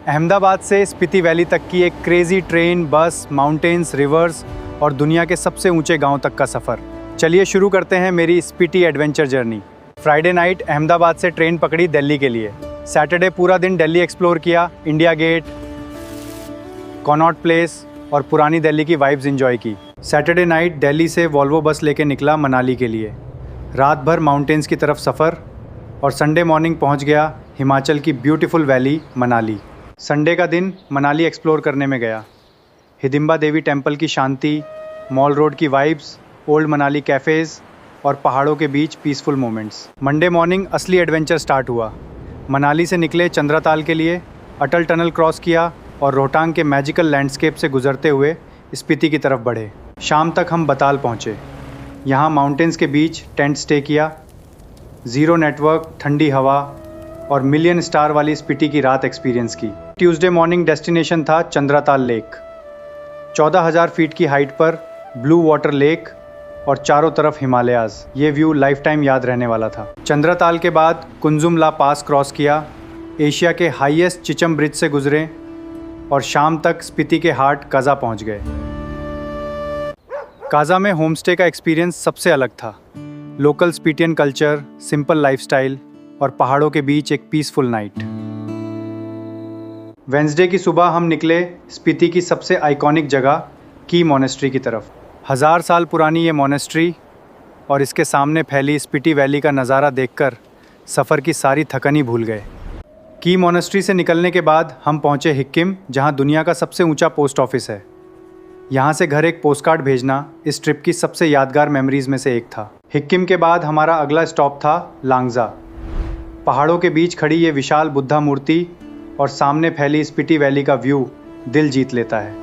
अहमदाबाद से स्पीति वैली तक की एक क्रेजी ट्रेन, बस, माउंटेन्स, रिवर्स और दुनिया के सबसे ऊंचे गांव तक का सफ़र। चलिए शुरू करते हैं मेरी Spiti adventure journey. Friday night Ahmedabad से ट्रेन पकड़ी दिल्ली के लिए। सैटरडे पूरा दिन दिल्ली एक्सप्लोर किया, इंडिया गेट, कॉनॉट प्लेस और पुरानी दिल्ली की वाइब्स एंजॉय की। सैटरडे नाइट दिल्ली से वॉल्वो बस लेके निकला मनाली के लिए। रात भर माउंटेन्स की तरफ सफ़र और संडे मॉर्निंग पहुंच गया हिमाचल की ब्यूटीफुल वैली मनाली। संडे का दिन मनाली एक्सप्लोर करने में गया। हिडिंबा देवी टेम्पल की शांति, मॉल रोड की वाइब्स, ओल्ड मनाली कैफ़ेज़ और पहाड़ों के बीच पीसफुल मोमेंट्स। मंडे मॉर्निंग असली एडवेंचर स्टार्ट हुआ। मनाली से निकले चंद्रताल के लिए, अटल टनल क्रॉस किया और रोहतांग के मैजिकल लैंडस्केप से गुजरते हुए स्पीति की तरफ बढ़े। शाम तक हम बताल पहुँचे। यहाँ माउंटेन्स के बीच टेंट स्टे किया। ज़ीरो नेटवर्क, ठंडी हवा और मिलियन स्टार वाली स्पीति की रात एक्सपीरियंस की। ट्यूसडे मॉर्निंग डेस्टिनेशन था चंद्रताल लेक। 14,000 फीट की हाइट पर ब्लू वाटर लेक और चारों तरफ हिमालयाज़। ये व्यू लाइफ टाइम याद रहने वाला था। चंद्रताल के बाद कुंजुमला पास क्रॉस किया, एशिया के हाईएस्ट चिचम ब्रिज से गुजरे और शाम तक स्पीति के हार्ट काजा पहुंच गए। काजा में होमस्टे का एक्सपीरियंस सबसे अलग था। लोकल स्पीटियन कल्चर, सिंपल लाइफस्टाइल और पहाड़ों के बीच एक पीसफुल नाइट। वेंसडे की सुबह हम निकले स्पीति की सबसे आइकॉनिक जगह की मोनेस्ट्री की तरफ। 1000 साल पुरानी ये मोनेस्ट्री और इसके सामने फैली स्पीति वैली का नज़ारा देखकर सफ़र की सारी थकन ही भूल गए। की मोनेस्ट्री से निकलने के बाद हम पहुँचे हिक्किम, जहाँ दुनिया का सबसे ऊंचा पोस्ट ऑफिस है। यहाँ से घर एक पोस्टकार्ड भेजना इस ट्रिप की सबसे यादगार मेमोरीज में से एक था। हिक्किम के बाद हमारा अगला स्टॉप था लांगजा। पहाड़ों के बीच खड़ी ये विशाल बुद्धा मूर्ति और सामने फैली स्पीति वैली का व्यू दिल जीत लेता है।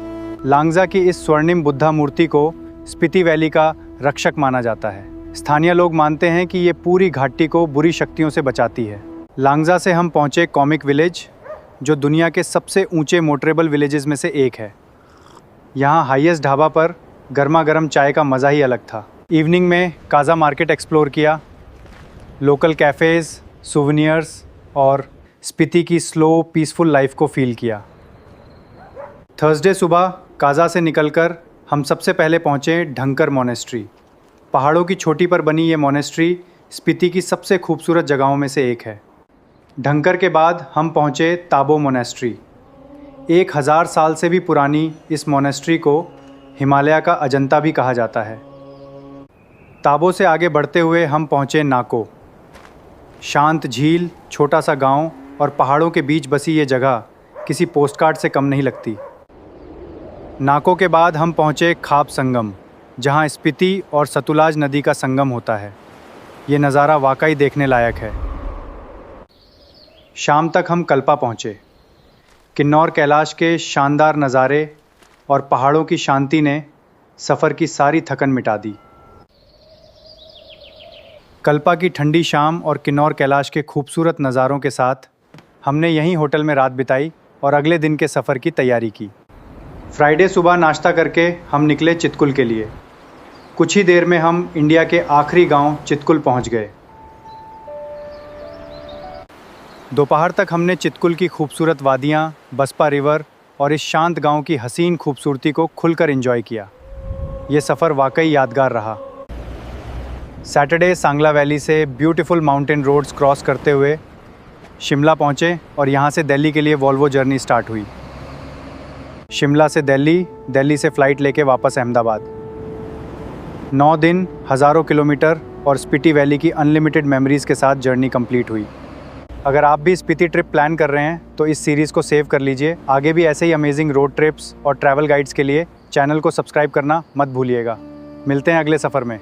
लांगजा की इस स्वर्णिम बुद्धा मूर्ति को स्पीति वैली का रक्षक माना जाता है। स्थानीय लोग मानते हैं कि ये पूरी घाटी को बुरी शक्तियों से बचाती है। लांगजा से हम पहुँचे कॉमिक विलेज, जो दुनिया के सबसे ऊंचे मोटरेबल विलेजेस में से एक है। यहाँ हाईएस्ट ढाबा पर गर्मा गर्म चाय का मज़ा ही अलग था। इवनिंग में काजा मार्केट एक्सप्लोर किया, लोकल कैफ़ेज़, सोवेनियर्स और स्पीति की स्लो पीसफुल लाइफ को फील किया। थर्सडे सुबह काजा से निकलकर हम सबसे पहले पहुँचे ढंकर मोनेस्ट्री। पहाड़ों की चोटी पर बनी ये मोनेस्ट्री स्पीति की सबसे खूबसूरत जगहों में से एक है। ढंकर के बाद हम पहुँचे ताबो मोनेस्ट्री। 1000 साल से भी पुरानी इस मोनेस्ट्री को हिमालय का अजंता भी कहा जाता है। ताबो से आगे बढ़ते हुए हम पहुँचे नाको। शांत झील, छोटा सा गांव और पहाड़ों के बीच बसी ये जगह किसी पोस्टकार्ड से कम नहीं लगती। नाको के बाद हम पहुँचे खाप संगम, जहां स्पीति और सतलुज नदी का संगम होता है। ये नज़ारा वाकई देखने लायक है। शाम तक हम कल्पा पहुँचे। किन्नौर कैलाश के शानदार नज़ारे और पहाड़ों की शांति ने सफ़र की सारी थकन मिटा दी। कल्पा की ठंडी शाम और किन्नौर कैलाश के खूबसूरत नज़ारों के साथ हमने यहीं होटल में रात बिताई और अगले दिन के सफ़र की तैयारी की। फ्राइडे सुबह नाश्ता करके हम निकले चितकुल के लिए। कुछ ही देर में हम इंडिया के आखिरी गांव चितकुल पहुंच गए। दोपहर तक हमने चितकुल की खूबसूरत वादियां, बसपा रिवर और इस शांत गांव की हसीन खूबसूरती को खुलकर एंजॉय किया। ये सफ़र वाकई यादगार रहा। सैटरडे सांगला वैली से ब्यूटीफुल माउंटेन रोड्स क्रॉस करते हुए शिमला पहुँचे और यहाँ से दिल्ली के लिए वॉल्वो जर्नी स्टार्ट हुई। शिमला से दिल्ली, दिल्ली से फ़्लाइट लेके वापस अहमदाबाद। 9 दिन, हज़ारों किलोमीटर और स्पीति वैली की अनलिमिटेड मेमोरीज़ के साथ जर्नी कंप्लीट हुई। अगर आप भी स्पीति ट्रिप प्लान कर रहे हैं तो इस सीरीज़ को सेव कर लीजिए। आगे भी ऐसे ही अमेजिंग रोड ट्रिप्स और ट्रैवल गाइड्स के लिए चैनल को सब्सक्राइब करना मत भूलिएगा। मिलते हैं अगले सफ़र में।